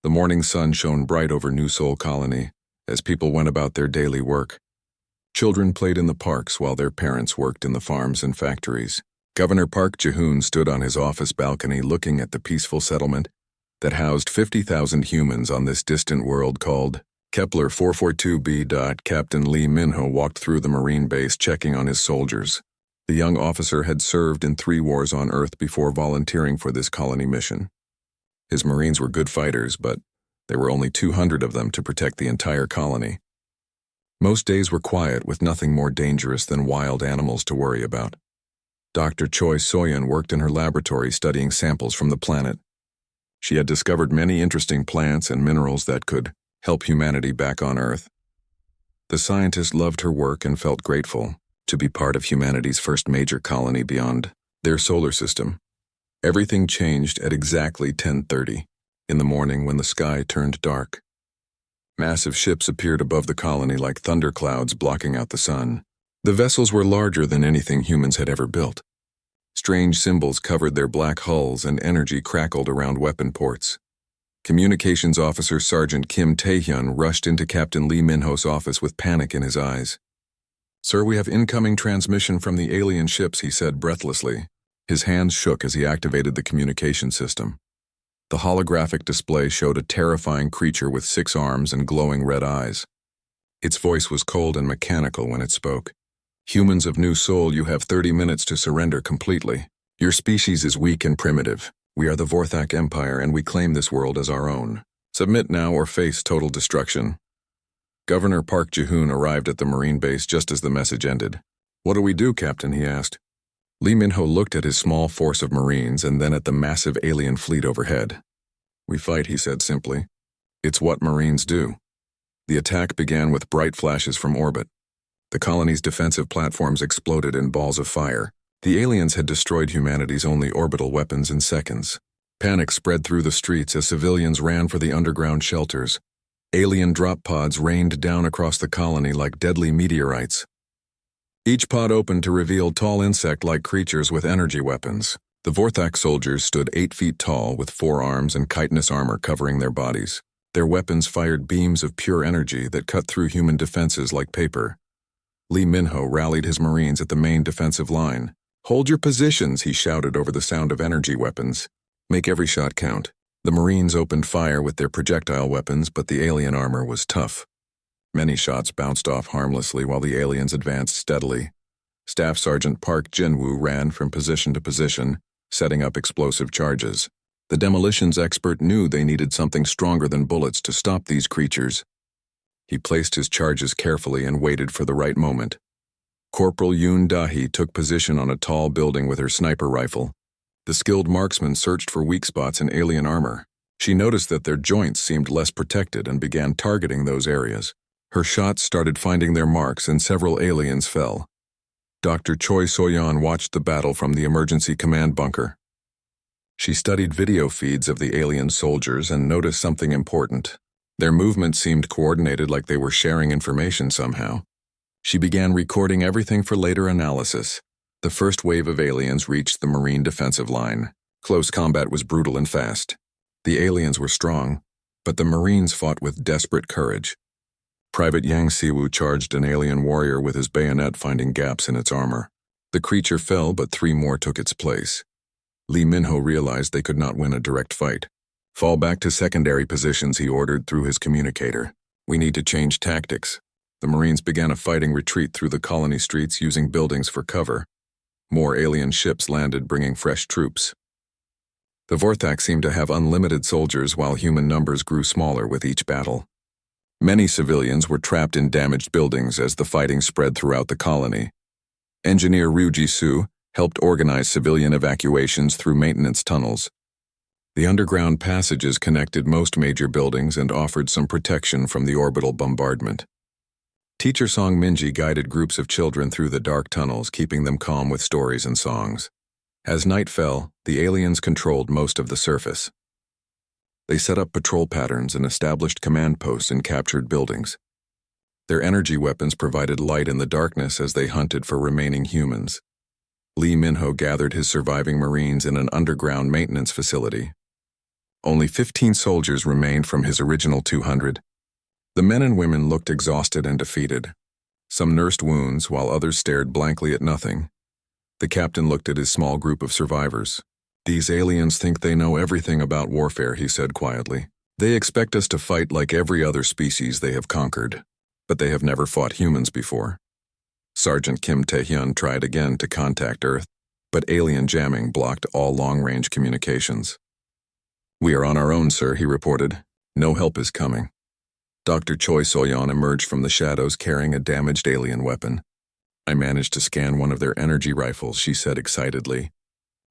The morning sun shone bright over New Seoul Colony as people went about their daily work. Children played in the parks while their parents worked in the farms and factories. Governor Park Ji-hoon stood on his office balcony looking at the peaceful settlement that housed 50,000 humans on this distant world called Kepler 442b. Captain Lee Min-ho walked through the Marine base checking on his soldiers. The young officer had served in 3 wars on Earth before volunteering for this colony mission. His Marines were good fighters, but there were only 200 of them to protect the entire colony. Most days were quiet, with nothing more dangerous than wild animals to worry about. Dr. Choi Soyeon worked in her laboratory studying samples from the planet. She had discovered many interesting plants and minerals that could help humanity back on Earth. The scientist loved her work and felt grateful to be part of humanity's first major colony beyond their solar system. Everything changed at exactly 10:30 in the morning when the sky turned dark. Massive ships appeared above the colony like thunderclouds blocking out the sun. The vessels were larger than anything humans had ever built. Strange symbols covered their black hulls and energy crackled around weapon ports. Communications Officer Sergeant Kim Tae-hyun rushed into Captain Lee Min-ho's office with panic in his eyes. "Sir, we have incoming transmission from the alien ships," he said breathlessly. His hands shook as he activated the communication system. The holographic display showed a terrifying creature with 6 arms and glowing red eyes. Its voice was cold and mechanical when it spoke. "Humans of New Seoul, you have 30 minutes to surrender completely. Your species is weak and primitive. We are the Vorthak Empire and we claim this world as our own. Submit now or face total destruction." Governor Park Ji-hoon arrived at the Marine base just as the message ended. "What do we do, Captain?" he asked. Lee Min-ho looked at his small force of Marines and then at the massive alien fleet overhead. "We fight," he said simply. "It's what Marines do." The attack began with bright flashes from orbit. The colony's defensive platforms exploded in balls of fire. The aliens had destroyed humanity's only orbital weapons in seconds. Panic spread through the streets as civilians ran for the underground shelters. Alien drop pods rained down across the colony like deadly meteorites. Each pod opened to reveal tall insect-like creatures with energy weapons. The Vorthak soldiers stood 8 feet tall with 4 arms and chitinous armor covering their bodies. Their weapons fired beams of pure energy that cut through human defenses like paper. Lee Min-ho rallied his Marines at the main defensive line. "Hold your positions," he shouted over the sound of energy weapons. "Make every shot count." The Marines opened fire with their projectile weapons, but the alien armor was tough. Many shots bounced off harmlessly while the aliens advanced steadily. Staff Sergeant Park Jin-woo ran from position to position, setting up explosive charges. The demolitions expert knew they needed something stronger than bullets to stop these creatures. He placed his charges carefully and waited for the right moment. Corporal Yoon Da-hee took position on a tall building with her sniper rifle. The skilled marksman searched for weak spots in alien armor. She noticed that their joints seemed less protected and began targeting those areas. Her shots started finding their marks and several aliens fell. Dr. Choi Soyeon watched the battle from the emergency command bunker. She studied video feeds of the alien soldiers and noticed something important. Their movements seemed coordinated, like they were sharing information somehow. She began recording everything for later analysis. The first wave of aliens reached the Marine defensive line. Close combat was brutal and fast. The aliens were strong, but the Marines fought with desperate courage. Private Yang Siwoo charged an alien warrior with his bayonet, finding gaps in its armor. The creature fell, but 3 more took its place. Lee Min-ho realized they could not win a direct fight. "Fall back to secondary positions," he ordered through his communicator. "We need to change tactics." The Marines began a fighting retreat through the colony streets using buildings for cover. More alien ships landed, bringing fresh troops. The Vorthak seemed to have unlimited soldiers while human numbers grew smaller with each battle. Many civilians were trapped in damaged buildings as the fighting spread throughout the colony. Engineer Ryu Ji-soo helped organize civilian evacuations through maintenance tunnels. The underground passages connected most major buildings and offered some protection from the orbital bombardment. Teacher Song Minji guided groups of children through the dark tunnels, keeping them calm with stories and songs. As night fell, the aliens controlled most of the surface. They set up patrol patterns and established command posts in captured buildings. Their energy weapons provided light in the darkness as they hunted for remaining humans. Lee Min-ho gathered his surviving Marines in an underground maintenance facility. Only 15 soldiers remained from his original 200. The men and women looked exhausted and defeated. Some nursed wounds, while others stared blankly at nothing. The captain looked at his small group of survivors. "These aliens think they know everything about warfare," he said quietly. "They expect us to fight like every other species they have conquered, but they have never fought humans before." Sergeant Kim Tae-hyun tried again to contact Earth, but alien jamming blocked all long-range communications. "We are on our own, sir," he reported. "No help is coming." Dr. Choi Soyeon emerged from the shadows carrying a damaged alien weapon. "I managed to scan one of their energy rifles," she said excitedly.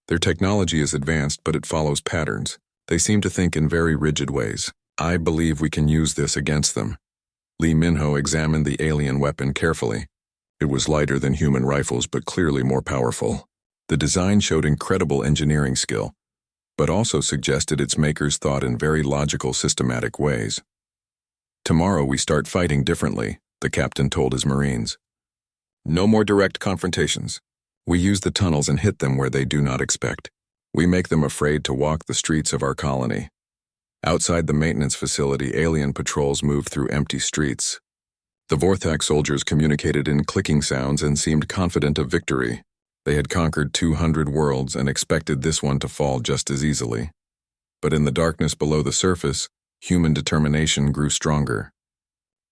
"Their technology is advanced, but it follows patterns. They seem to think in very rigid ways. I believe we can use this against them." Lee Min-ho examined the alien weapon carefully. It was lighter than human rifles, but clearly more powerful. The design showed incredible engineering skill, but also suggested its makers thought in very logical, systematic ways. "Tomorrow we start fighting differently," the captain told his Marines. "No more direct confrontations. We use the tunnels and hit them where they do not expect. We make them afraid to walk the streets of our colony." Outside the maintenance facility, alien patrols moved through empty streets. The Vorthak soldiers communicated in clicking sounds and seemed confident of victory. They had conquered 200 worlds and expected this one to fall just as easily. But in the darkness below the surface, human determination grew stronger.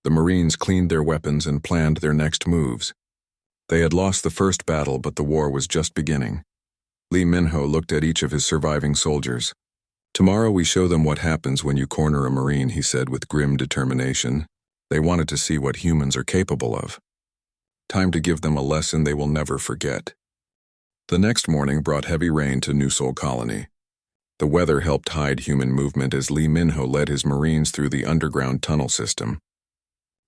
The Marines cleaned their weapons and planned their next moves. They had lost the first battle, but the war was just beginning. Lee Min-ho looked at each of his surviving soldiers. "Tomorrow we show them what happens when you corner a Marine," he said with grim determination. They wanted to see what humans are capable of. Time to give them a lesson they will never forget. The next morning brought heavy rain to New Seoul Colony. The weather helped hide human movement as Lee Min-ho led his Marines through the underground tunnel system.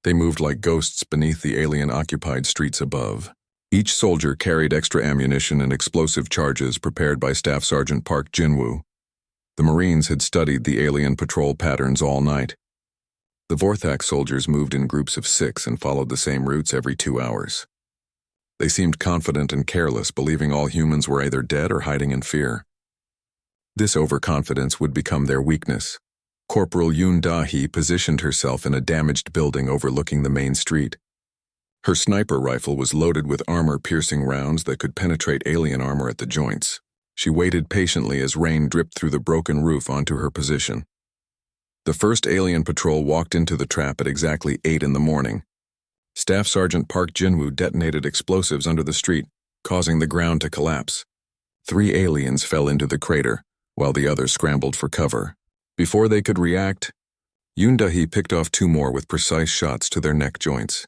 They moved like ghosts beneath the alien-occupied streets above. Each soldier carried extra ammunition and explosive charges prepared by Staff Sergeant Park Jin-woo. The Marines had studied the alien patrol patterns all night. The Vorthak soldiers moved in groups of 6 and followed the same routes every 2 hours. They seemed confident and careless, believing all humans were either dead or hiding in fear. This overconfidence would become their weakness. Corporal Yoon Da-hee positioned herself in a damaged building overlooking the main street. Her sniper rifle was loaded with armor-piercing rounds that could penetrate alien armor at the joints. She waited patiently as rain dripped through the broken roof onto her position. The first alien patrol walked into the trap at exactly 8 in the morning. Staff Sergeant Park Jin-woo detonated explosives under the street, causing the ground to collapse. 3 aliens fell into the crater, while the others scrambled for cover. Before they could react, Yoon Da-hee picked off 2 more with precise shots to their neck joints.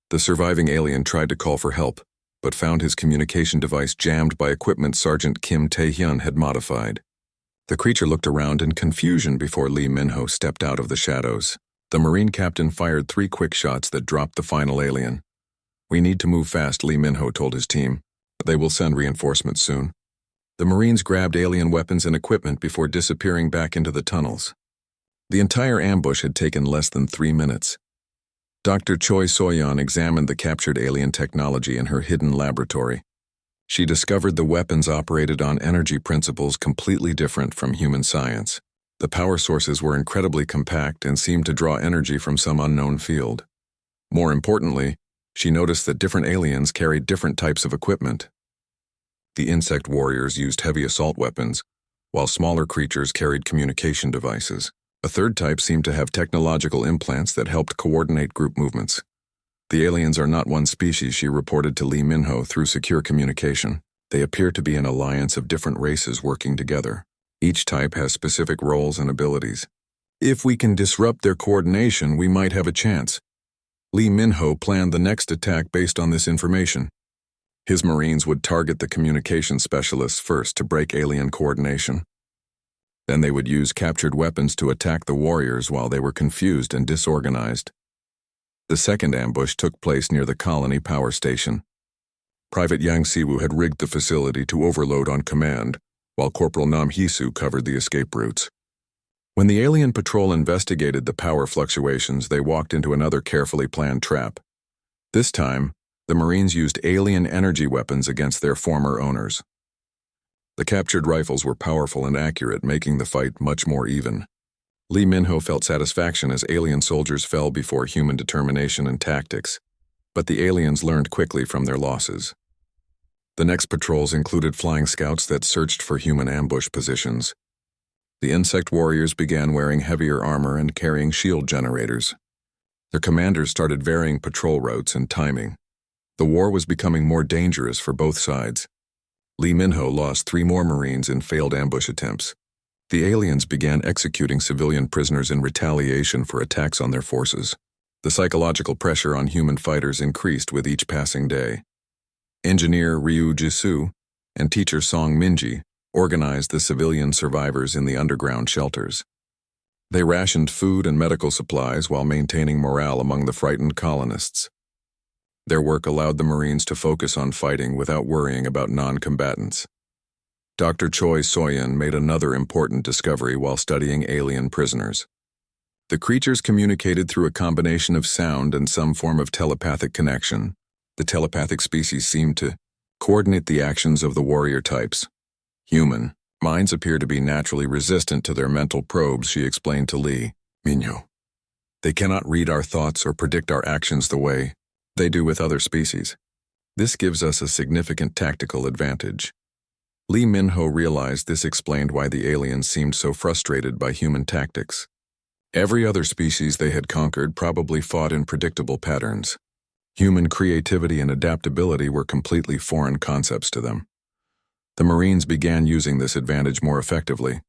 The surviving alien tried to call for help, but found his communication device jammed by equipment Sergeant Kim Tae-hyun had modified. The creature looked around in confusion before Lee Min-ho stepped out of the shadows. The Marine captain fired 3 quick shots that dropped the final alien. "We need to move fast," Lee Min-ho told his team. "They will send reinforcements soon." The Marines grabbed alien weapons and equipment before disappearing back into the tunnels. The entire ambush had taken less than 3 minutes. Dr. Choi Soyeon examined the captured alien technology in her hidden laboratory. She discovered the weapons operated on energy principles completely different from human science. The power sources were incredibly compact and seemed to draw energy from some unknown field. More importantly, she noticed that different aliens carried different types of equipment. The insect warriors used heavy assault weapons, while smaller creatures carried communication devices. A third type seemed to have technological implants that helped coordinate group movements. "The aliens are not one species," she reported to Lee Min-ho through secure communication. "They appear to be an alliance of different races working together. Each type has specific roles and abilities. If we can disrupt their coordination, we might have a chance." Lee Min-ho planned the next attack based on this information. His Marines would target the communication specialists first to break alien coordination. Then they would use captured weapons to attack the warriors while they were confused and disorganized. The second ambush took place near the colony power station. Private Yang Si-woo had rigged the facility to overload on command, while Corporal Nam Hee-soo covered the escape routes. When the alien patrol investigated the power fluctuations, they walked into another carefully planned trap. This time, the Marines used alien energy weapons against their former owners. The captured rifles were powerful and accurate, making the fight much more even. Lee Min-ho felt satisfaction as alien soldiers fell before human determination and tactics, but the aliens learned quickly from their losses. The next patrols included flying scouts that searched for human ambush positions. The insect warriors began wearing heavier armor and carrying shield generators. Their commanders started varying patrol routes and timing. The war was becoming more dangerous for both sides. Lee Min-ho lost 3 more Marines in failed ambush attempts. The aliens began executing civilian prisoners in retaliation for attacks on their forces. The psychological pressure on human fighters increased with each passing day. Engineer Ryu Jisoo and teacher Song Minji organized the civilian survivors in the underground shelters. They rationed food and medical supplies while maintaining morale among the frightened colonists. Their work allowed the Marines to focus on fighting without worrying about non-combatants. Dr. Choi Soyun made another important discovery while studying alien prisoners. The creatures communicated through a combination of sound and some form of telepathic connection. The telepathic species seemed to coordinate the actions of the warrior types. Human minds appear to be naturally resistant to their mental probes, she explained to Lee Min-ho. They cannot read our thoughts or predict our actions the way they do with other species. This gives us a significant tactical advantage. Lee Min-ho realized this explained why the aliens seemed so frustrated by human tactics. Every other species they had conquered probably fought in predictable patterns. Human creativity and adaptability were completely foreign concepts to them. The Marines began using this advantage more effectively.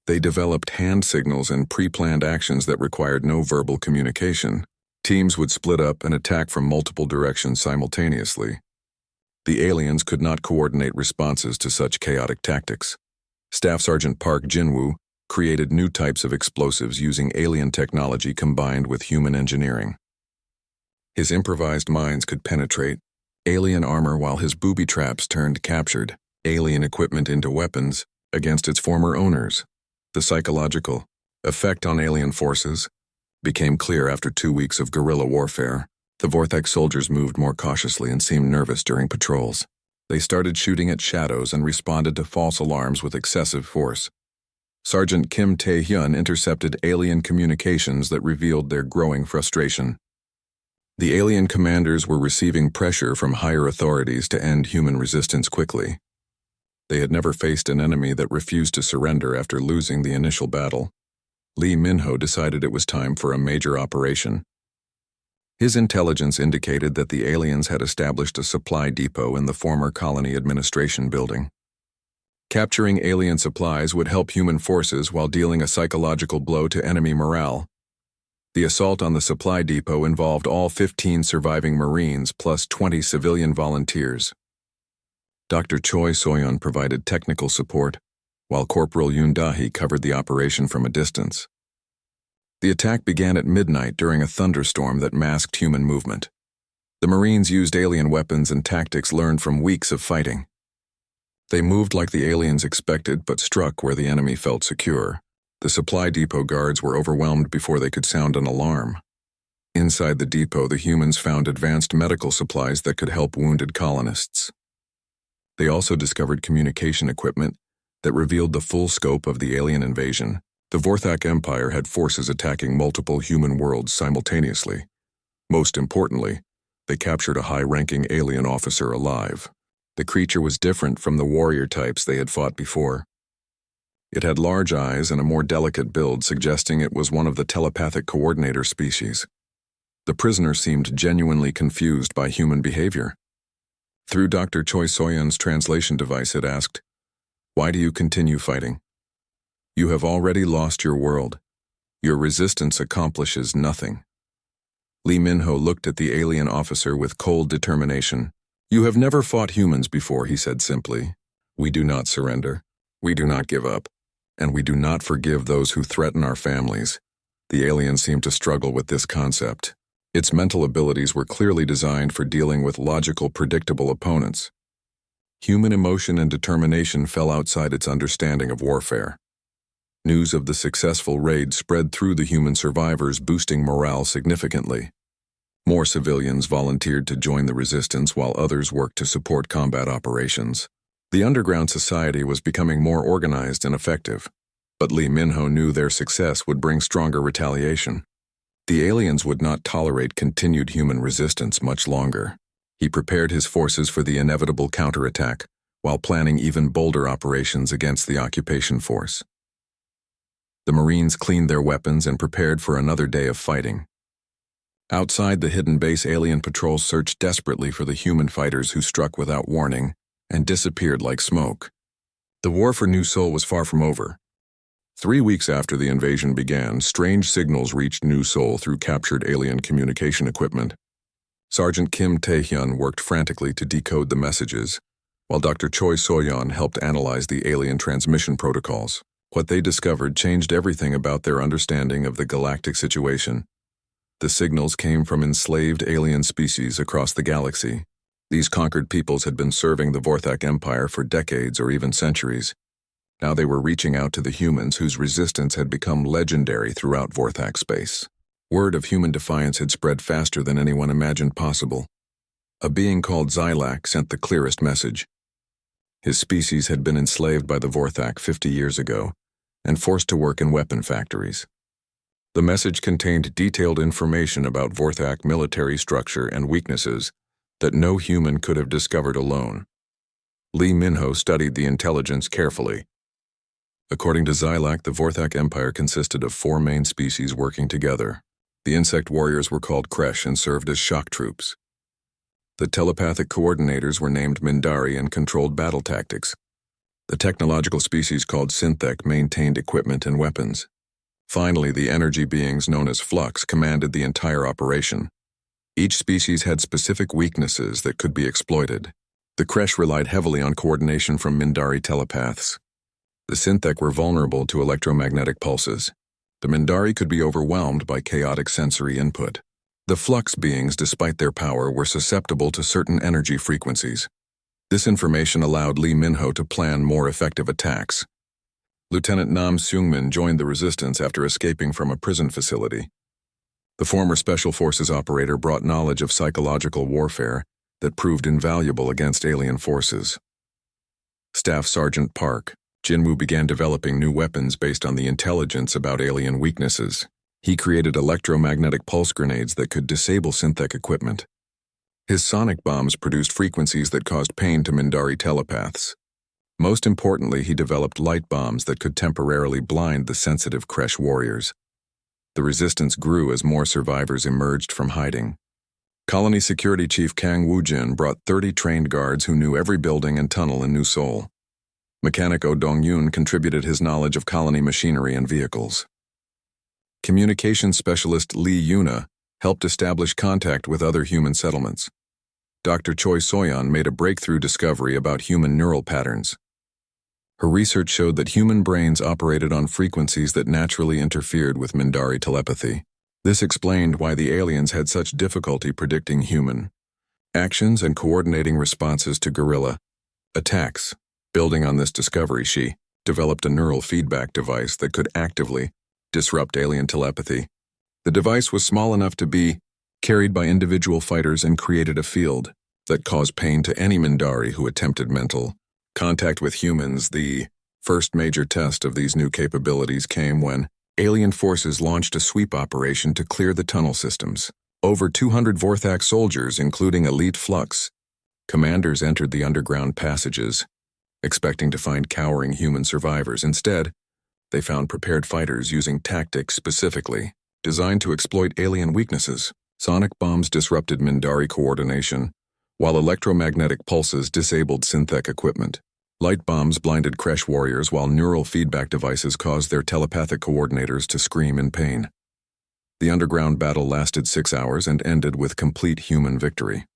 They developed hand signals and pre-planned actions that required no verbal communication. Teams would split up and attack from multiple directions simultaneously. The aliens could not coordinate responses to such chaotic tactics. Staff Sergeant Park Jin-woo created new types of explosives using alien technology combined with human engineering. His improvised mines could penetrate alien armor while his booby traps turned captured alien equipment into weapons against its former owners. The psychological effect on alien forces became clear after 2 weeks of guerrilla warfare. The Vortex soldiers moved more cautiously and seemed nervous during patrols. They started shooting at shadows and responded to false alarms with excessive force. Sergeant Kim Tae-hyun intercepted alien communications that revealed their growing frustration. The alien commanders were receiving pressure from higher authorities to end human resistance quickly. They had never faced an enemy that refused to surrender after losing the initial battle. Lee Min-ho decided it was time for a major operation. His intelligence indicated that the aliens had established a supply depot in the former colony administration building. Capturing alien supplies would help human forces while dealing a psychological blow to enemy morale. The assault on the supply depot involved all 15 surviving Marines plus 20 civilian volunteers. Dr. Choi Soyun provided technical support, while Corporal Yoon Dahi covered the operation from a distance. The attack began at midnight during a thunderstorm that masked human movement. The Marines used alien weapons and tactics learned from weeks of fighting. They moved like the aliens expected but struck where the enemy felt secure. The supply depot guards were overwhelmed before they could sound an alarm. Inside the depot, the humans found advanced medical supplies that could help wounded colonists. They also discovered communication equipment that revealed the full scope of the alien invasion. The Vorthak Empire had forces attacking multiple human worlds simultaneously. Most importantly, they captured a high-ranking alien officer alive. The creature was different from the warrior types they had fought before. It had large eyes and a more delicate build, suggesting it was one of the telepathic coordinator species. The prisoner seemed genuinely confused by human behavior. Through Dr. Choi Soyun's translation device, it asked, "Why do you continue fighting? You have already lost your world. Your resistance accomplishes nothing." Lee Min-ho looked at the alien officer with cold determination. "You have never fought humans before," he said simply. "We do not surrender. We do not give up. And we do not forgive those who threaten our families." The alien seemed to struggle with this concept. Its mental abilities were clearly designed for dealing with logical, predictable opponents. Human emotion and determination fell outside its understanding of warfare. News of the successful raid spread through the human survivors, boosting morale significantly. More civilians volunteered to join the resistance while others worked to support combat operations. The underground society was becoming more organized and effective, but Lee Min-ho knew their success would bring stronger retaliation. The aliens would not tolerate continued human resistance much longer. He prepared his forces for the inevitable counterattack, while planning even bolder operations against the occupation force. The Marines cleaned their weapons and prepared for another day of fighting. Outside the hidden base, alien patrols searched desperately for the human fighters who struck without warning and disappeared like smoke. The war for New Seoul was far from over. 3 weeks after the invasion began, strange signals reached New Seoul through captured alien communication equipment. Sergeant Kim Tae-hyun worked frantically to decode the messages, while Dr. Choi So-yeon helped analyze the alien transmission protocols. What they discovered changed everything about their understanding of the galactic situation. The signals came from enslaved alien species across the galaxy. These conquered peoples had been serving the Vorthak Empire for decades or even centuries. Now they were reaching out to the humans whose resistance had become legendary throughout Vorthak space. Word of human defiance had spread faster than anyone imagined possible. A being called Xylak sent the clearest message. His species had been enslaved by the Vorthak 50 years ago and forced to work in weapon factories. The message contained detailed information about Vorthak military structure and weaknesses that no human could have discovered alone. Lee Min-ho studied the intelligence carefully. According to Xylak, the Vorthak Empire consisted of 4 main species working together. The insect warriors were called Kresh and served as shock troops. The telepathic coordinators were named Mindari and controlled battle tactics. The technological species called Synthek maintained equipment and weapons. Finally, the energy beings known as Flux commanded the entire operation. Each species had specific weaknesses that could be exploited. The Kresh relied heavily on coordination from Mindari telepaths. The Synthek were vulnerable to electromagnetic pulses. The Mindari could be overwhelmed by chaotic sensory input. The Flux beings, despite their power, were susceptible to certain energy frequencies. This information allowed Lee Min-ho to plan more effective attacks. Lieutenant Nam Seung-min joined the resistance after escaping from a prison facility. The former Special Forces operator brought knowledge of psychological warfare that proved invaluable against alien forces. Staff Sergeant Park, Jinwoo began developing new weapons based on the intelligence about alien weaknesses. He created electromagnetic pulse grenades that could disable Synthek equipment. His sonic bombs produced frequencies that caused pain to Mindari telepaths. Most importantly, he developed light bombs that could temporarily blind the sensitive Kresh warriors. The resistance grew as more survivors emerged from hiding. Colony Security Chief Kang Woo-jin brought 30 trained guards who knew every building and tunnel in New Seoul. Mechanic Oh Dong-yoon contributed his knowledge of colony machinery and vehicles. Communications specialist Lee Yuna helped establish contact with other human settlements. Dr. Choi So-yeon made a breakthrough discovery about human neural patterns. Her research showed that human brains operated on frequencies that naturally interfered with Mindari telepathy. This explained why the aliens had such difficulty predicting human actions and coordinating responses to guerrilla attacks. Building on this discovery, she developed a neural feedback device that could actively disrupt alien telepathy. The device was small enough to be carried by individual fighters and created a field that caused pain to any Mindari who attempted mental contact with humans. The first major test of these new capabilities came when alien forces launched a sweep operation to clear the tunnel systems. Over 200 Vorthak soldiers, including elite Flux commanders, entered the underground passages, expecting to find cowering human survivors. Instead, they found prepared fighters using tactics specifically designed to exploit alien weaknesses. Sonic bombs disrupted Mindari coordination, while electromagnetic pulses disabled Synthek equipment. Light bombs blinded Kresh warriors, while neural feedback devices caused their telepathic coordinators to scream in pain. The underground battle lasted 6 hours and ended with complete human victory.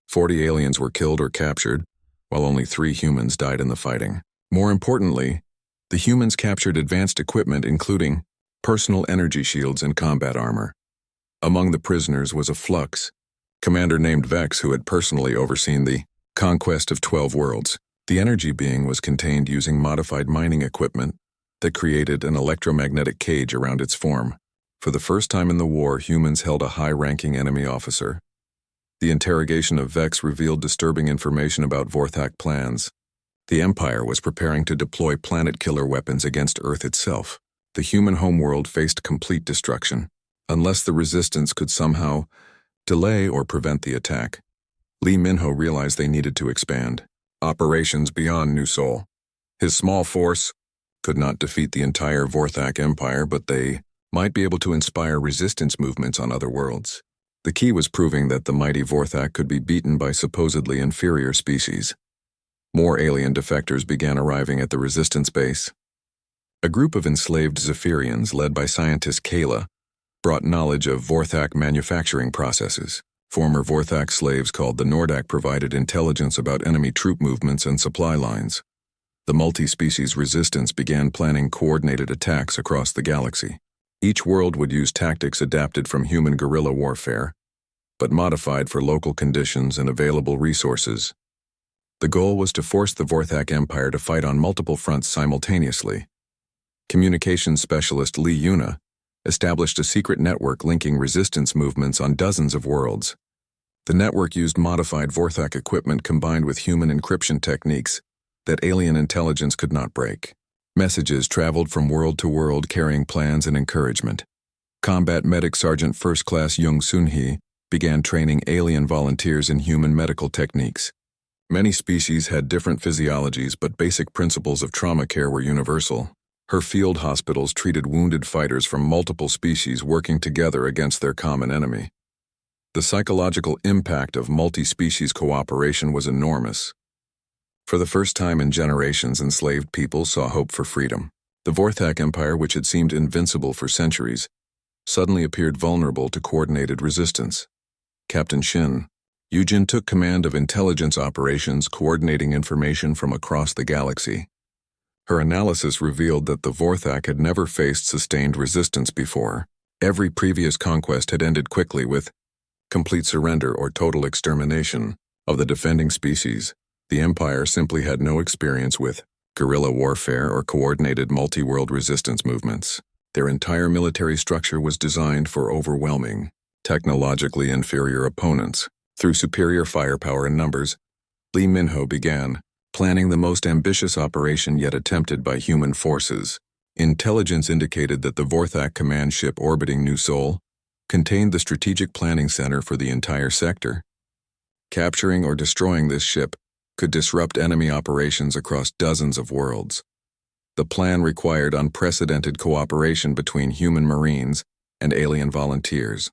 40 aliens were killed or captured, while only 3 humans died in the fighting. More importantly, the humans captured advanced equipment including personal energy shields and combat armor. Among the prisoners was a Flux commander named Vex, who had personally overseen the conquest of 12 worlds. The energy being was contained using modified mining equipment that created an electromagnetic cage around its form. For the first time in the war, humans held a high-ranking enemy officer. The interrogation of Vex revealed disturbing information about Vorthak plans. The Empire was preparing to deploy planet-killer weapons against Earth itself. The human homeworld faced complete destruction, unless the Resistance could somehow delay or prevent the attack. Lee Min-ho realized they needed to expand operations beyond New Seoul. His small force could not defeat the entire Vorthak Empire, but they might be able to inspire resistance movements on other worlds. The key was proving that the mighty Vorthak could be beaten by supposedly inferior species. More alien defectors began arriving at the resistance base. A group of enslaved Zephyrians, led by scientist Kayla, brought knowledge of Vorthak manufacturing processes. Former Vorthak slaves called the Nordak provided intelligence about enemy troop movements and supply lines. The multi-species resistance began planning coordinated attacks across the galaxy. Each world would use tactics adapted from human guerrilla warfare, but modified for local conditions and available resources. The goal was to force the Vorthak Empire to fight on multiple fronts simultaneously. Communications specialist Lee Yuna established a secret network linking resistance movements on dozens of worlds. The network used modified Vorthak equipment combined with human encryption techniques that alien intelligence could not break. Messages traveled from world to world carrying plans and encouragement. Combat Medic Sergeant First Class Jung Sun-hee began training alien volunteers in human medical techniques. Many species had different physiologies, but basic principles of trauma care were universal. Her field hospitals treated wounded fighters from multiple species working together against their common enemy. The psychological impact of multi-species cooperation was enormous. For the first time in generations, enslaved people saw hope for freedom. The Vorthak Empire, which had seemed invincible for centuries, suddenly appeared vulnerable to coordinated resistance. Captain Shin Yujin took command of intelligence operations, coordinating information from across the galaxy. Her analysis revealed that the Vorthak had never faced sustained resistance before. Every previous conquest had ended quickly with complete surrender or total extermination of the defending species. The Empire simply had no experience with guerrilla warfare or coordinated multi-world resistance movements. Their entire military structure was designed for overwhelming, technologically inferior opponents. Through superior firepower and numbers, Lee Min-ho began planning the most ambitious operation yet attempted by human forces. Intelligence indicated that the Vorthak command ship orbiting New Seoul contained the strategic planning center for the entire sector. Capturing or destroying this ship could disrupt enemy operations across dozens of worlds. The plan required unprecedented cooperation between human marines and alien volunteers.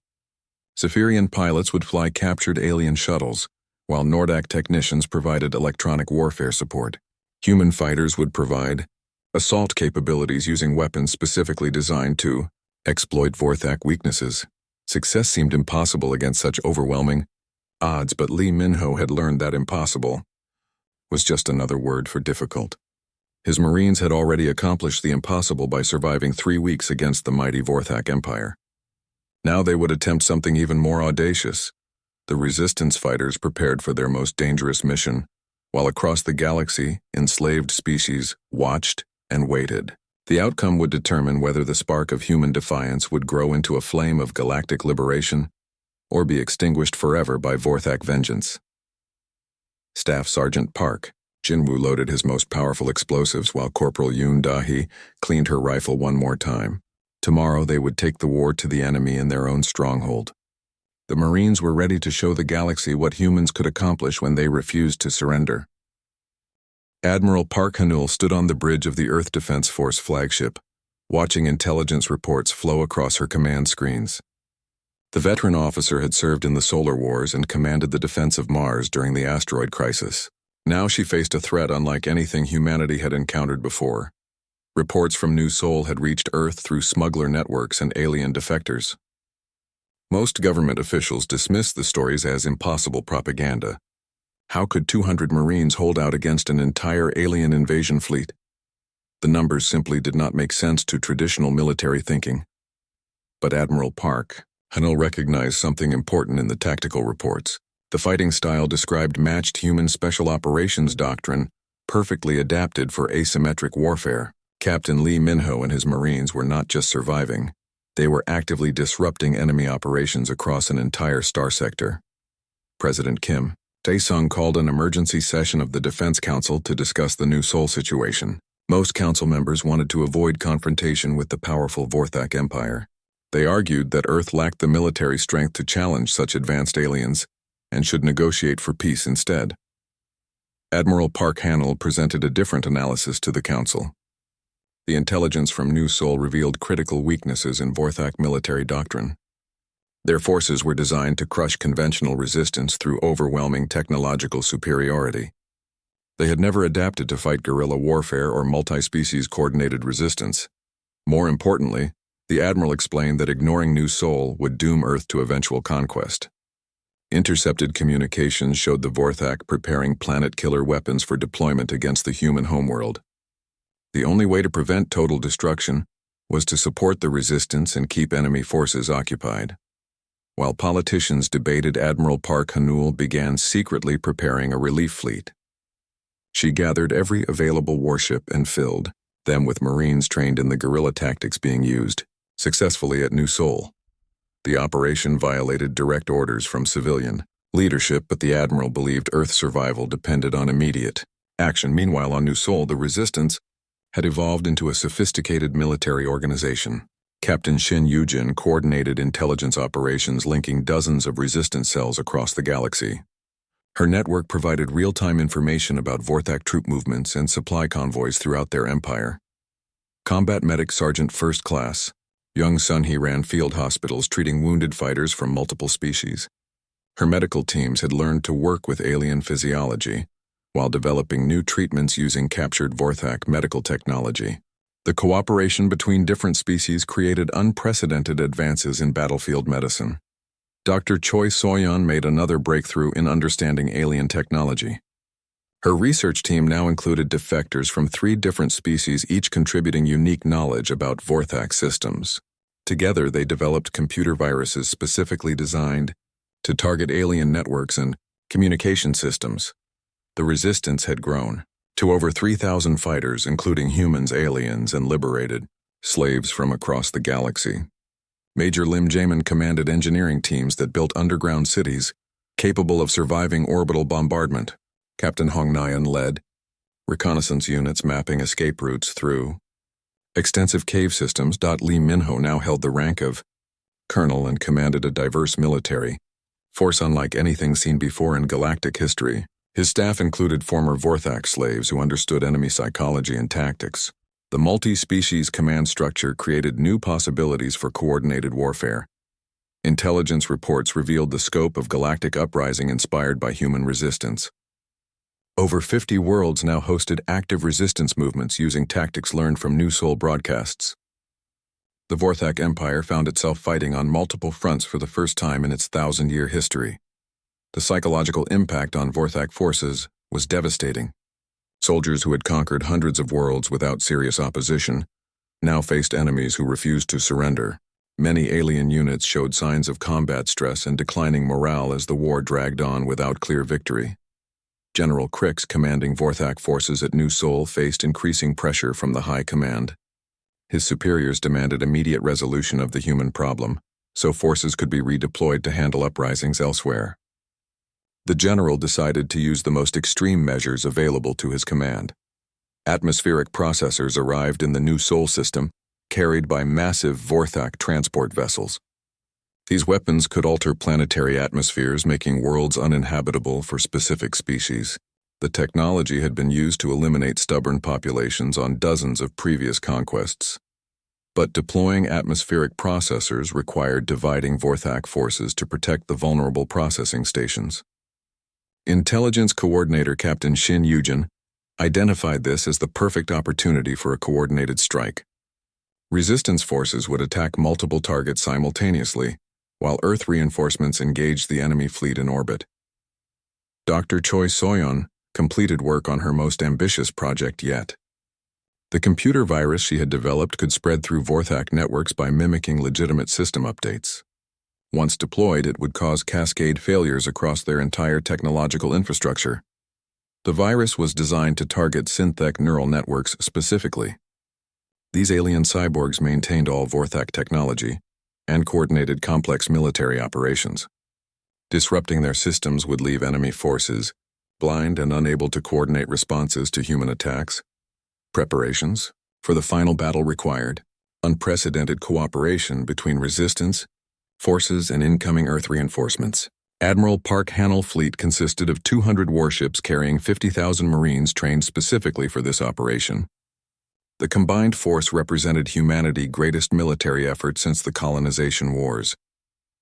Zephyrian pilots would fly captured alien shuttles, while Nordak technicians provided electronic warfare support. Human fighters would provide assault capabilities using weapons specifically designed to exploit Vorthak weaknesses. Success seemed impossible against such overwhelming odds, but Lee Min-ho had learned that impossible was just another word for difficult. His Marines had already accomplished the impossible by surviving 3 weeks against the mighty Vorthak Empire. Now they would attempt something even more audacious. The resistance fighters prepared for their most dangerous mission, while across the galaxy, enslaved species watched and waited. The outcome would determine whether the spark of human defiance would grow into a flame of galactic liberation or be extinguished forever by Vorthak vengeance. Staff Sergeant Park Jinwoo loaded his most powerful explosives while Corporal Yoon Da-hee cleaned her rifle one more time. Tomorrow they would take the war to the enemy in their own stronghold. The Marines were ready to show the galaxy what humans could accomplish when they refused to surrender. Admiral Park Hanul stood on the bridge of the Earth Defense Force flagship, watching intelligence reports flow across her command screens. The veteran officer had served in the Solar Wars and commanded the defense of Mars during the asteroid crisis. Now she faced a threat unlike anything humanity had encountered before. Reports from New Seoul had reached Earth through smuggler networks and alien defectors. Most government officials dismissed the stories as impossible propaganda. How could 200 Marines hold out against an entire alien invasion fleet? The numbers simply did not make sense to traditional military thinking. But Admiral Park Hanul recognized something important in the tactical reports. The fighting style described matched human special operations doctrine, perfectly adapted for asymmetric warfare. Captain Lee Min-ho and his Marines were not just surviving, they were actively disrupting enemy operations across an entire star sector. President Kim Taesung called an emergency session of the Defense Council to discuss the New Seoul situation. Most council members wanted to avoid confrontation with the powerful Vorthak Empire. They argued that Earth lacked the military strength to challenge such advanced aliens and should negotiate for peace instead. Admiral Park Han-il presented a different analysis to the council. The intelligence from New Seoul revealed critical weaknesses in Vorthak military doctrine. Their forces were designed to crush conventional resistance through overwhelming technological superiority. They had never adapted to fight guerrilla warfare or multi-species coordinated resistance. More importantly, the Admiral explained that ignoring New Seoul would doom Earth to eventual conquest. Intercepted communications showed the Vorthak preparing planet-killer weapons for deployment against the human homeworld. The only way to prevent total destruction was to support the resistance and keep enemy forces occupied. While politicians debated, Admiral Park Han-il began secretly preparing a relief fleet. She gathered every available warship and filled them with Marines trained in the guerrilla tactics being used successfully at New Seoul. The operation violated direct orders from civilian leadership, but the Admiral believed Earth's survival depended on immediate action. Meanwhile, on New Seoul, the resistance had evolved into a sophisticated military organization. Captain Shin Yujin coordinated intelligence operations linking dozens of resistance cells across the galaxy. Her network provided real-time information about Vorthak troop movements and supply convoys throughout their empire. Combat Medic Sergeant First Class Young Sun-hee ran field hospitals treating wounded fighters from multiple species. Her medical teams had learned to work with alien physiology while developing new treatments using captured Vorthak medical technology. The cooperation between different species created unprecedented advances in battlefield medicine. Dr. Choi Soyeon made another breakthrough in understanding alien technology. Her research team now included defectors from 3 different species, each contributing unique knowledge about Vorthak systems. Together, they developed computer viruses specifically designed to target alien networks and communication systems. The resistance had grown to over 3,000 fighters, including humans, aliens, and liberated slaves from across the galaxy. Major Lim Jaemin commanded engineering teams that built underground cities capable of surviving orbital bombardment. Captain Hong Nayan led reconnaissance units mapping escape routes through extensive cave systems. Lee Min-ho now held the rank of colonel and commanded a diverse military force unlike anything seen before in galactic history. His staff included former Vorthak slaves who understood enemy psychology and tactics. The multi-species command structure created new possibilities for coordinated warfare. Intelligence reports revealed the scope of galactic uprising inspired by human resistance. Over 50 worlds now hosted active resistance movements using tactics learned from New Seoul broadcasts. The Vorthak Empire found itself fighting on multiple fronts for the first time in its 1,000-year history. The psychological impact on Vorthak forces was devastating. Soldiers who had conquered hundreds of worlds without serious opposition now faced enemies who refused to surrender. Many alien units showed signs of combat stress and declining morale as the war dragged on without clear victory. General Krix, commanding Vorthak forces at New Seoul, faced increasing pressure from the high command. His superiors demanded immediate resolution of the human problem, so forces could be redeployed to handle uprisings elsewhere. The general decided to use the most extreme measures available to his command. Atmospheric processors arrived in the New Seoul system, carried by massive Vorthak transport vessels. These weapons could alter planetary atmospheres, making worlds uninhabitable for specific species. The technology had been used to eliminate stubborn populations on dozens of previous conquests. But deploying atmospheric processors required dividing Vorthak forces to protect the vulnerable processing stations. Intelligence Coordinator Captain Shin Yujin identified this as the perfect opportunity for a coordinated strike. Resistance forces would attack multiple targets simultaneously, while Earth reinforcements engaged the enemy fleet in orbit. Dr. Choi Soyeon completed work on her most ambitious project yet. The computer virus she had developed could spread through Vorthak networks by mimicking legitimate system updates. Once deployed, it would cause cascade failures across their entire technological infrastructure. The virus was designed to target synthetic neural networks specifically. These alien cyborgs maintained all Vorthak technology and coordinated complex military operations. Disrupting their systems would leave enemy forces blind and unable to coordinate responses to human attacks. Preparations for the final battle required unprecedented cooperation between resistance forces and incoming Earth reinforcements. Admiral Park Hanel fleet consisted of 200 warships carrying 50,000 Marines trained specifically for this operation. The combined force represented humanity's greatest military effort since the colonization wars.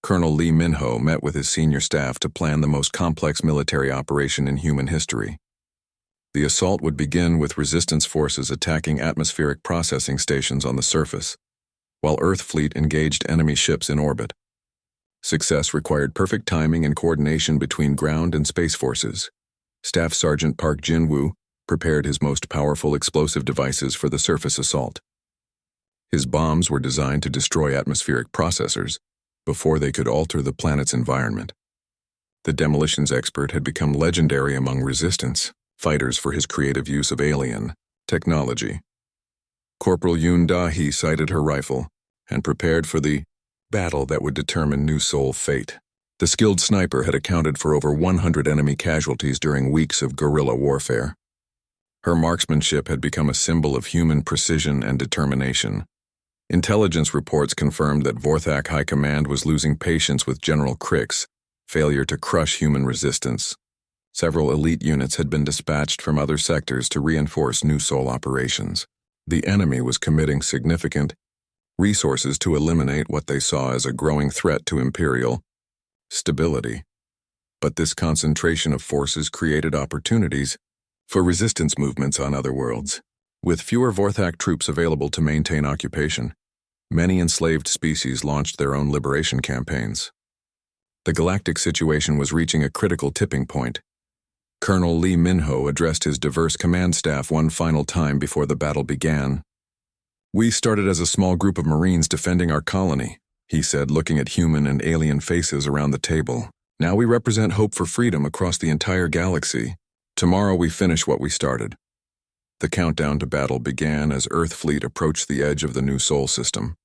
Colonel Lee Min-ho met with his senior staff to plan the most complex military operation in human history. The assault would begin with resistance forces attacking atmospheric processing stations on the surface, while Earth fleet engaged enemy ships in orbit. Success required perfect timing and coordination between ground and space forces. Staff Sergeant Park Jin-woo prepared his most powerful explosive devices for the surface assault. His bombs were designed to destroy atmospheric processors before they could alter the planet's environment. The demolitions expert had become legendary among resistance fighters for his creative use of alien technology. Corporal Yoon Da-hee sighted her rifle and prepared for the battle that would determine New Seoul fate. The skilled sniper had accounted for over 100 enemy casualties during weeks of guerrilla warfare. Her marksmanship had become a symbol of human precision and determination. Intelligence reports confirmed that Vorthak High Command was losing patience with General Crick's failure to crush human resistance. Several elite units had been dispatched from other sectors to reinforce New Seoul operations. The enemy was committing significant resources to eliminate what they saw as a growing threat to imperial stability. But this concentration of forces created opportunities for resistance movements on other worlds. With fewer Vorthak troops available to maintain occupation, many enslaved species launched their own liberation campaigns. The Galactic situation was reaching a critical tipping point. Colonel Lee Min-ho addressed his diverse command staff one final time before the battle began. "We started as a small group of Marines defending our colony," he said, looking at human and alien faces around the table. "Now we represent hope for freedom across the entire galaxy. Tomorrow we finish what we started." The countdown to battle began as Earth fleet approached the edge of the New Seoul system.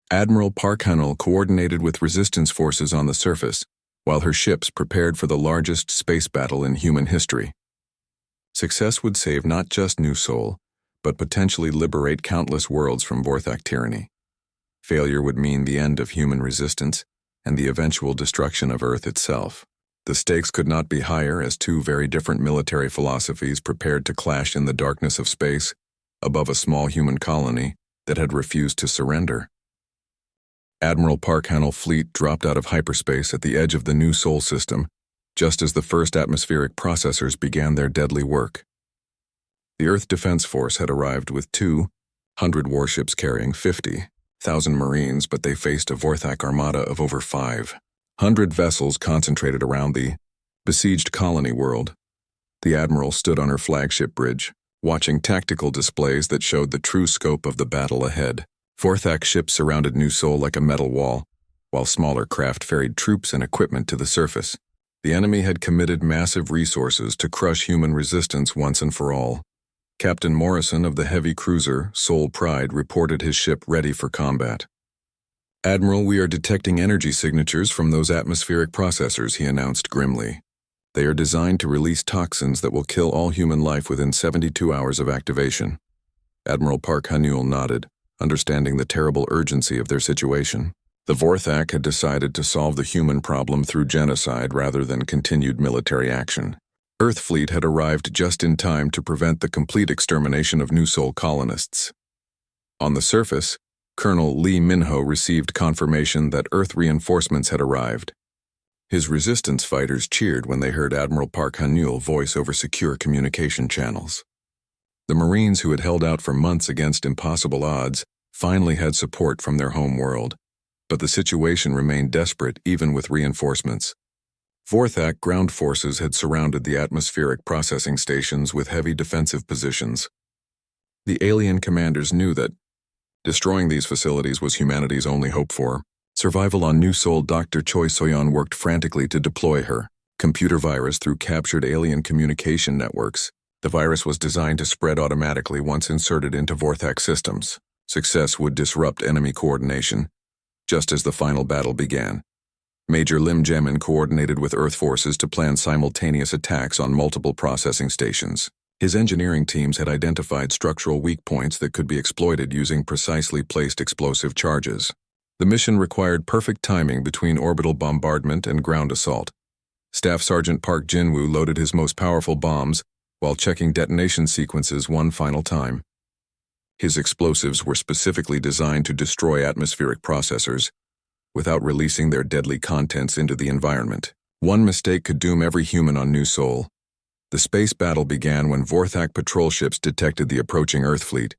Admiral Park Hanel coordinated with resistance forces on the surface, while her ships prepared for the largest space battle in human history. Success would save not just New Seoul, but potentially liberate countless worlds from Vorthak tyranny. Failure would mean the end of human resistance and the eventual destruction of Earth itself. The stakes could not be higher as two very different military philosophies prepared to clash in the darkness of space above a small human colony that had refused to surrender. Admiral Park Hanel fleet dropped out of hyperspace at the edge of the New Seoul system, just as the first atmospheric processors began their deadly work. The Earth Defense Force had arrived with 200 warships carrying 50,000 Marines, but they faced a Vorthak armada of over 500 vessels concentrated around the besieged colony world. The Admiral stood on her flagship bridge, watching tactical displays that showed the true scope of the battle ahead. Vorthak ships surrounded New Seoul like a metal wall, while smaller craft ferried troops and equipment to the surface. The enemy had committed massive resources to crush human resistance once and for all. Captain Morrison of the heavy cruiser Seoul Pride reported his ship ready for combat. "Admiral, we are detecting energy signatures from those atmospheric processors," he announced grimly. "They are designed to release toxins that will kill all human life within 72 hours of activation." Admiral Park Hanul nodded, understanding the terrible urgency of their situation. The Vorthak had decided to solve the human problem through genocide rather than continued military action. Earth fleet had arrived just in time to prevent the complete extermination of New Seoul colonists. On the surface, Colonel Lee Min-ho received confirmation that Earth reinforcements had arrived. His resistance fighters cheered when they heard Admiral Park Hanul voice over secure communication channels. The Marines who had held out for months against impossible odds finally had support from their home world, but the situation remained desperate even with reinforcements. Vorthak ground forces had surrounded the atmospheric processing stations with heavy defensive positions. The alien commanders knew that destroying these facilities was humanity's only hope for survival on New Seoul. Dr. Choi Soyeon worked frantically to deploy her computer virus through captured alien communication networks. The virus was designed to spread automatically once inserted into Vorthak systems. Success would disrupt enemy coordination, just as the final battle began. Major Lim Jamin coordinated with Earth forces to plan simultaneous attacks on multiple processing stations. His engineering teams had identified structural weak points that could be exploited using precisely placed explosive charges. The mission required perfect timing between orbital bombardment and ground assault. Staff Sergeant Park Jin-woo loaded his most powerful bombs while checking detonation sequences one final time. His explosives were specifically designed to destroy atmospheric processors without releasing their deadly contents into the environment. One mistake could doom every human on New Sol. The space battle began when Vorthak patrol ships detected the approaching Earth fleet.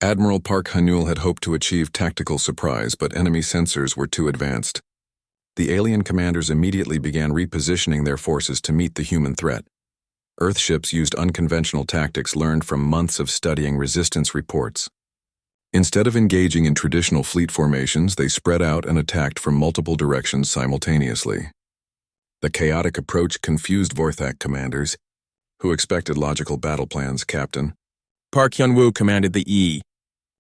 Admiral Park Han-ul had hoped to achieve tactical surprise, but enemy sensors were too advanced. The alien commanders immediately began repositioning their forces to meet the human threat. Earth ships used unconventional tactics learned from months of studying resistance reports. Instead of engaging in traditional fleet formations, they spread out and attacked from multiple directions simultaneously. The chaotic approach confused Vorthak commanders, who expected logical battle plans. Captain Park Hyun-woo commanded the E.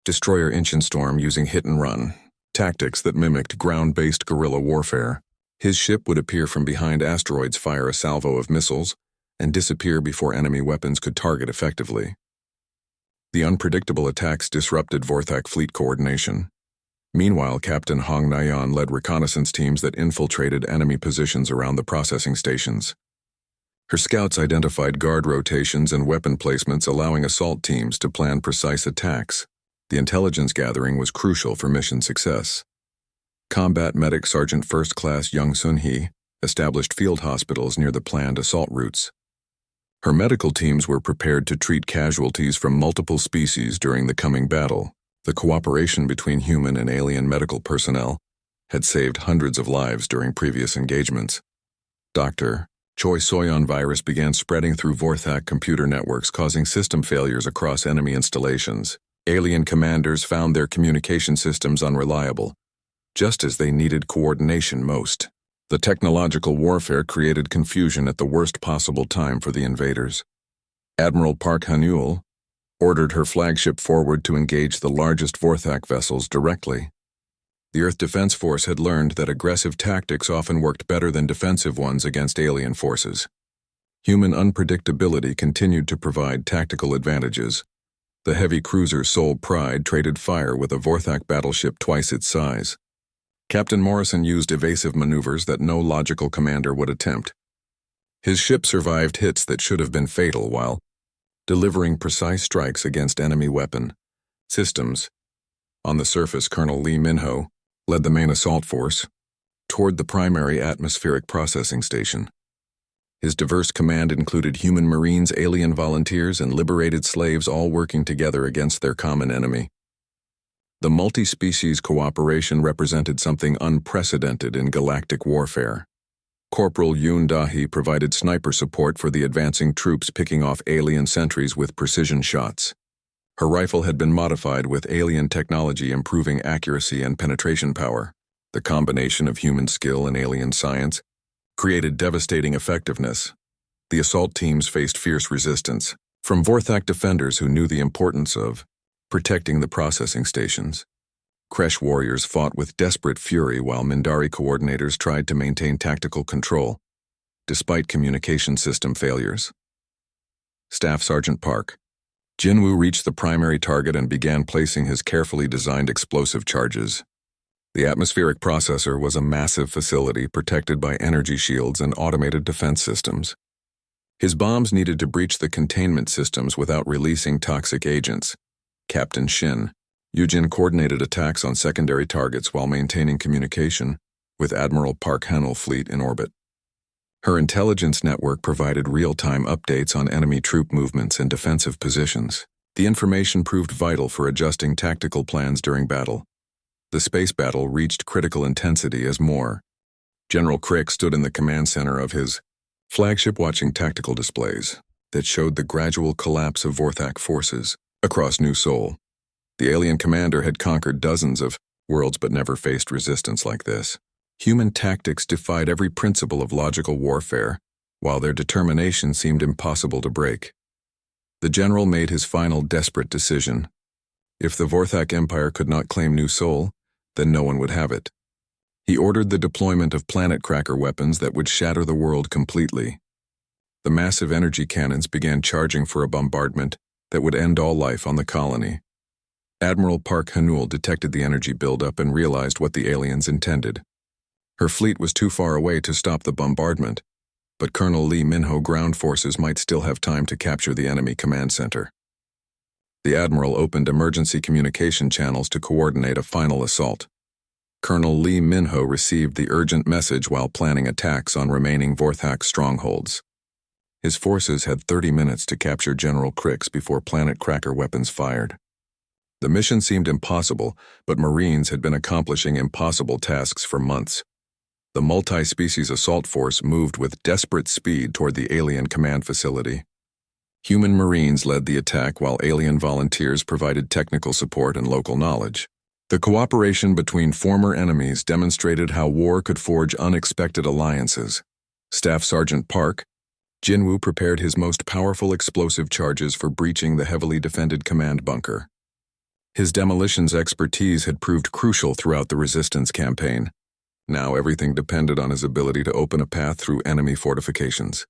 Destroyer Storm using hit-and-run, tactics that mimicked ground-based guerrilla warfare. His ship would appear from behind asteroids, fire a salvo of missiles, and disappear before enemy weapons could target effectively. The unpredictable attacks disrupted Vorthak fleet coordination. Meanwhile, Captain Hong Nayeon led reconnaissance teams that infiltrated enemy positions around the processing stations. Her scouts identified guard rotations and weapon placements, allowing assault teams to plan precise attacks. The intelligence gathering was crucial for mission success. Combat medic Sergeant First Class Young Sun-hee established field hospitals near the planned assault routes. Her medical teams were prepared to treat casualties from multiple species during the coming battle. The cooperation between human and alien medical personnel had saved hundreds of lives during previous engagements. Dr. Choi Soyeon virus began spreading through Vorthak computer networks, causing system failures across enemy installations. Alien commanders found their communication systems unreliable, just as they needed coordination most. The technological warfare created confusion at the worst possible time for the invaders. Admiral Park Han-ul ordered her flagship forward to engage the largest Vorthak vessels directly. The Earth Defense Force had learned that aggressive tactics often worked better than defensive ones against alien forces. Human unpredictability continued to provide tactical advantages. The heavy cruiser Sol Pride traded fire with a Vorthak battleship twice its size. Captain Morrison used evasive maneuvers that no logical commander would attempt. His ship survived hits that should have been fatal while delivering precise strikes against enemy weapon systems. On the surface, Colonel Lee Min-ho led the main assault force toward the primary atmospheric processing station. His diverse command included human marines, alien volunteers, and liberated slaves, all working together against their common enemy. The multi-species cooperation represented something unprecedented in galactic warfare. Corporal Yoon Da-hee provided sniper support for the advancing troops, picking off alien sentries with precision shots. Her rifle had been modified with alien technology, improving accuracy and penetration power. The combination of human skill and alien science created devastating effectiveness. The assault teams faced fierce resistance from Vorthak defenders who knew the importance of protecting the processing stations. Kresh warriors fought with desperate fury while Mindari coordinators tried to maintain tactical control, despite communication system failures. Staff Sergeant Park Jin-woo reached the primary target and began placing his carefully designed explosive charges. The atmospheric processor was a massive facility protected by energy shields and automated defense systems. His bombs needed to breach the containment systems without releasing toxic agents. Captain Shin Yujin coordinated attacks on secondary targets while maintaining communication with Admiral Park Han-ul fleet in orbit. Her intelligence network provided real-time updates on enemy troop movements and defensive positions. The information proved vital for adjusting tactical plans during battle. The space battle reached critical intensity as General Crick stood in the command center of his flagship, watching tactical displays that showed the gradual collapse of Vorthak forces across New Sol. The alien commander had conquered dozens of worlds but never faced resistance like this. Human tactics defied every principle of logical warfare, while their determination seemed impossible to break. The general made his final desperate decision. If the Vorthak Empire could not claim New Sol, then no one would have it. He ordered the deployment of planet cracker weapons that would shatter the world completely. The massive energy cannons began charging for a bombardment that would end all life on the colony. Admiral Park Hanul detected the energy buildup and realized what the aliens intended. Her fleet was too far away to stop the bombardment, but Colonel Lee Minho ground forces might still have time to capture the enemy command center. The Admiral opened emergency communication channels to coordinate a final assault. Colonel Lee Minho received the urgent message while planning attacks on remaining Vorthak strongholds. His forces had 30 minutes to capture General Crix before planet cracker weapons fired. The mission seemed impossible, but Marines had been accomplishing impossible tasks for months. The multi-species assault force moved with desperate speed toward the alien command facility. Human Marines led the attack while alien volunteers provided technical support and local knowledge. The cooperation between former enemies demonstrated how war could forge unexpected alliances. Staff Sergeant Park Jinwoo prepared his most powerful explosive charges for breaching the heavily defended command bunker. His demolitions expertise had proved crucial throughout the resistance campaign. Now everything depended on his ability to open a path through enemy fortifications.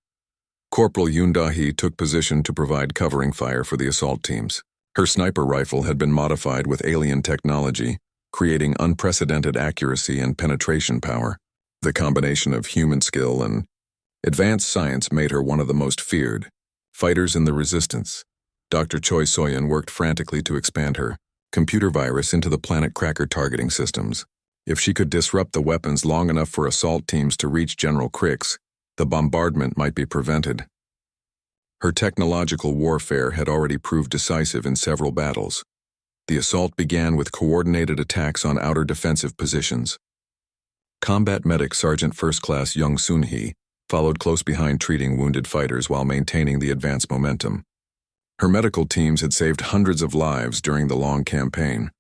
Corporal Yoon Da-hee took position to provide covering fire for the assault teams. Her sniper rifle had been modified with alien technology, creating unprecedented accuracy and penetration power. The combination of human skill and advanced science made her one of the most feared fighters in the resistance. Dr. Choi Soyun worked frantically to expand her computer virus into the planet cracker targeting systems. If she could disrupt the weapons long enough for assault teams to reach General Crix, the bombardment might be prevented. Her technological warfare had already proved decisive in several battles. The assault began with coordinated attacks on outer defensive positions. Combat medic Sergeant First Class Young Soon-hee followed close behind treating wounded fighters while maintaining the advance momentum. Her medical teams had saved hundreds of lives during the long campaign.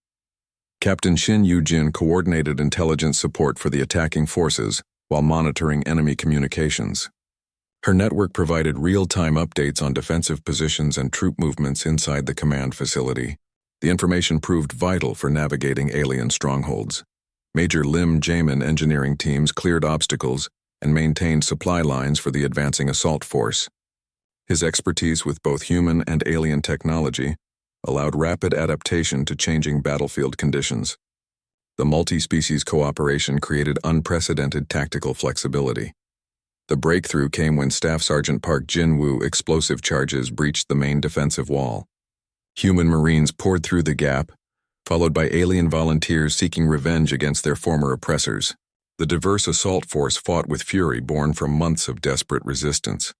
Captain Shin Yu-jin coordinated intelligence support for the attacking forces while monitoring enemy communications. Her network provided real-time updates on defensive positions and troop movements inside the command facility. The information proved vital for navigating alien strongholds. Major Lim Jamin engineering teams cleared obstacles and maintained supply lines for the advancing assault force. His expertise with both human and alien technology allowed rapid adaptation to changing battlefield conditions. The multi-species cooperation created unprecedented tactical flexibility. The breakthrough came when Staff Sergeant Park Jin-woo explosive charges breached the main defensive wall. Human Marines poured through the gap, followed by alien volunteers seeking revenge against their former oppressors. The diverse assault force fought with fury born from months of desperate resistance.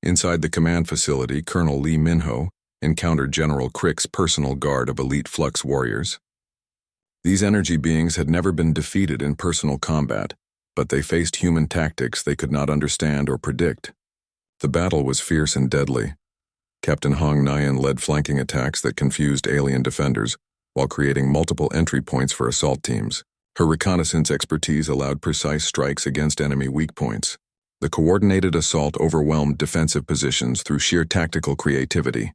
Inside the command facility, Colonel Lee Minho encountered General Crix's personal guard of elite flux warriors. These energy beings had never been defeated in personal combat, but they faced human tactics they could not understand or predict. The battle was fierce and deadly. Captain Hong Nyan led flanking attacks that confused alien defenders, while creating multiple entry points for assault teams. Her reconnaissance expertise allowed precise strikes against enemy weak points. The coordinated assault overwhelmed defensive positions through sheer tactical creativity.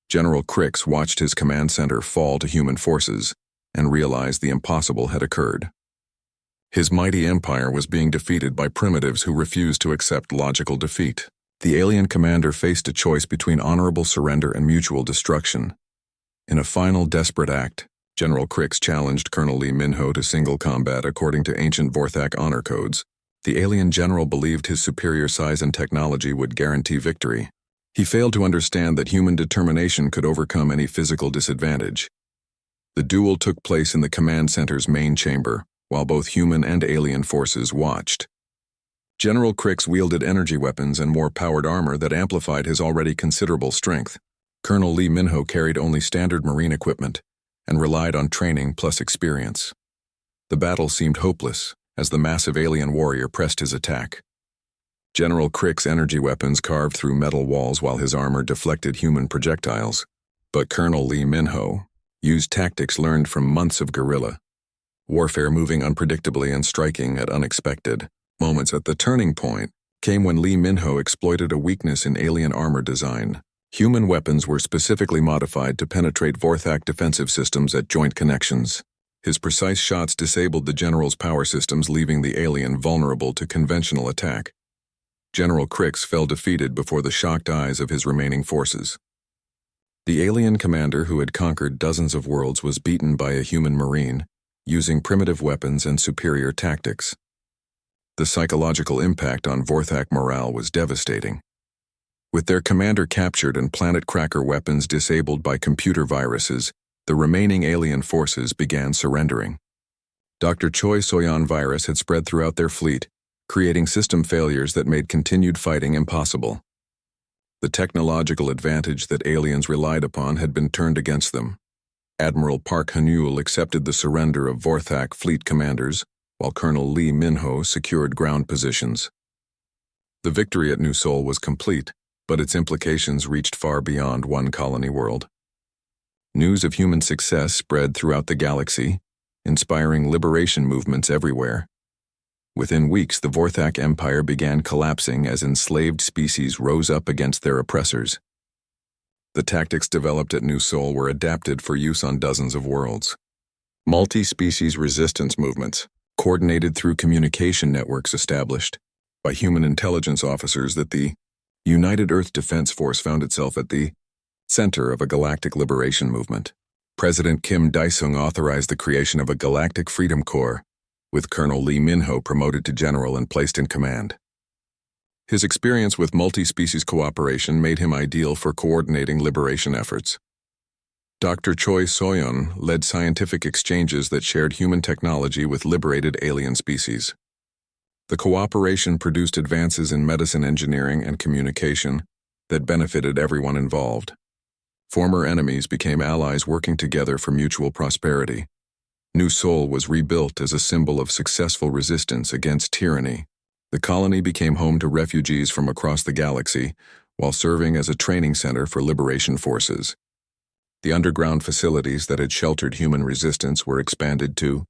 General Crix watched his command center fall to human forces and realized the impossible had occurred. His mighty empire was being defeated by primitives who refused to accept logical defeat. The alien commander faced a choice between honorable surrender and mutual destruction. In a final desperate act, General Crix challenged Colonel Lee Minho to single combat according to ancient Vorthak honor codes. The alien general believed his superior size and technology would guarantee victory. He failed to understand that human determination could overcome any physical disadvantage. The duel took place in the command center's main chamber, while both human and alien forces watched. General Crix wielded energy weapons and more powered armor that amplified his already considerable strength. Colonel Lee Minho carried only standard marine equipment and relied on training plus experience. The battle seemed hopeless as the massive alien warrior pressed his attack. General Crix's energy weapons carved through metal walls while his armor deflected human projectiles. But Colonel Lee Minho used tactics learned from months of guerrilla warfare, moving unpredictably and striking at unexpected moments. At the turning point came when Lee Minho exploited a weakness in alien armor design. Human weapons were specifically modified to penetrate Vorthak defensive systems at joint connections. His precise shots disabled the general's power systems, leaving the alien vulnerable to conventional attack. General Crix fell defeated before the shocked eyes of his remaining forces. The alien commander who had conquered dozens of worlds was beaten by a human marine, using primitive weapons and superior tactics. The psychological impact on Vorthak morale was devastating. With their commander captured and planet cracker weapons disabled by computer viruses, the remaining alien forces began surrendering. Dr. Choi Soyan virus had spread throughout their fleet, creating system failures that made continued fighting impossible. The technological advantage that aliens relied upon had been turned against them. Admiral Park Han-Yul accepted the surrender of Vorthak fleet commanders, while Colonel Lee Min-ho secured ground positions. The victory at New Seoul was complete, but its implications reached far beyond one colony world. News of human success spread throughout the galaxy, inspiring liberation movements everywhere. Within weeks, the Vorthak Empire began collapsing as enslaved species rose up against their oppressors. The tactics developed at New Seoul were adapted for use on dozens of worlds. Multi-species resistance movements, coordinated through communication networks established by human intelligence officers, that the United Earth Defense Force found itself at the center of a galactic liberation movement. President Kim Dae-sung authorized the creation of a Galactic Freedom Corps, with Colonel Lee Min-ho promoted to general and placed in command. His experience with multi-species cooperation made him ideal for coordinating liberation efforts. Dr. Choi Soyeon led scientific exchanges that shared human technology with liberated alien species. The cooperation produced advances in medicine, engineering, and communication that benefited everyone involved. Former enemies became allies working together for mutual prosperity. New Seoul was rebuilt as a symbol of successful resistance against tyranny. The colony became home to refugees from across the galaxy, while serving as a training center for liberation forces. The underground facilities that had sheltered human resistance were expanded to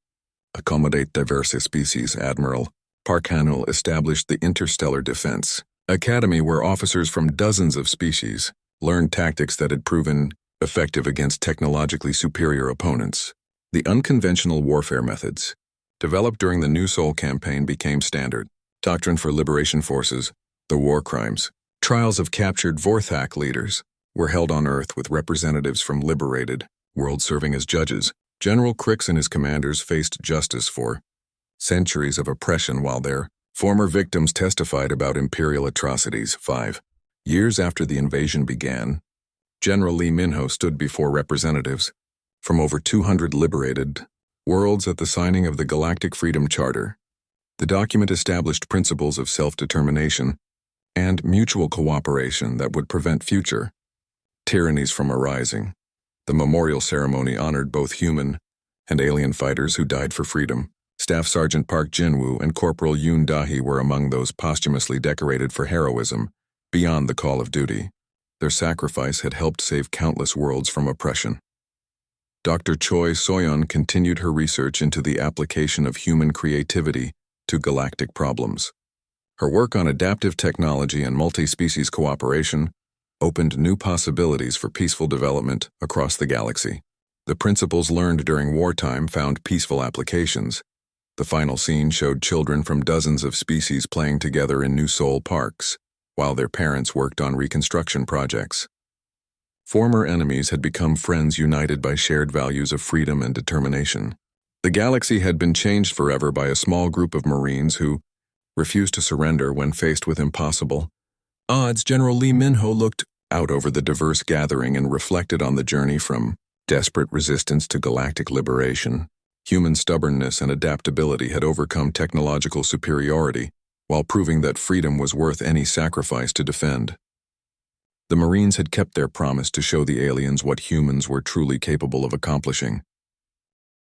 accommodate diverse species. Admiral Park Han-Yul established the Interstellar Defense Academy, where officers from dozens of species learned tactics that had proven effective against technologically superior opponents. The unconventional warfare methods developed during the New Seoul campaign became standard. Doctrine for liberation forces, the war crimes. Trials of captured Vorthak leaders were held on Earth with representatives from liberated worlds serving as judges. General Crix and his commanders faced justice for centuries of oppression, while their former victims testified about imperial atrocities. 5 years after the invasion began, General Lee Min-ho stood before representatives from over 200 liberated worlds at the signing of the Galactic Freedom Charter. The document established principles of self-determination and mutual cooperation that would prevent future tyrannies from arising. The memorial ceremony honored both human and alien fighters who died for freedom. Staff Sergeant Park Jin-woo and Corporal Yoon Da-hee were among those posthumously decorated for heroism beyond the call of duty. Their sacrifice had helped save countless worlds from oppression. Dr. Choi Soyeon continued her research into the application of human creativity to galactic problems. Her work on adaptive technology and multi-species cooperation opened new possibilities for peaceful development across the galaxy. The principles learned during wartime found peaceful applications. The final scene showed children from dozens of species playing together in New Seoul parks, while their parents worked on reconstruction projects. Former enemies had become friends united by shared values of freedom and determination. The galaxy had been changed forever by a small group of Marines who refused to surrender when faced with impossible odds. General Lee Min-ho looked out over the diverse gathering and reflected on the journey from desperate resistance to galactic liberation. Human stubbornness and adaptability had overcome technological superiority, while proving that freedom was worth any sacrifice to defend. The Marines had kept their promise to show the aliens what humans were truly capable of accomplishing.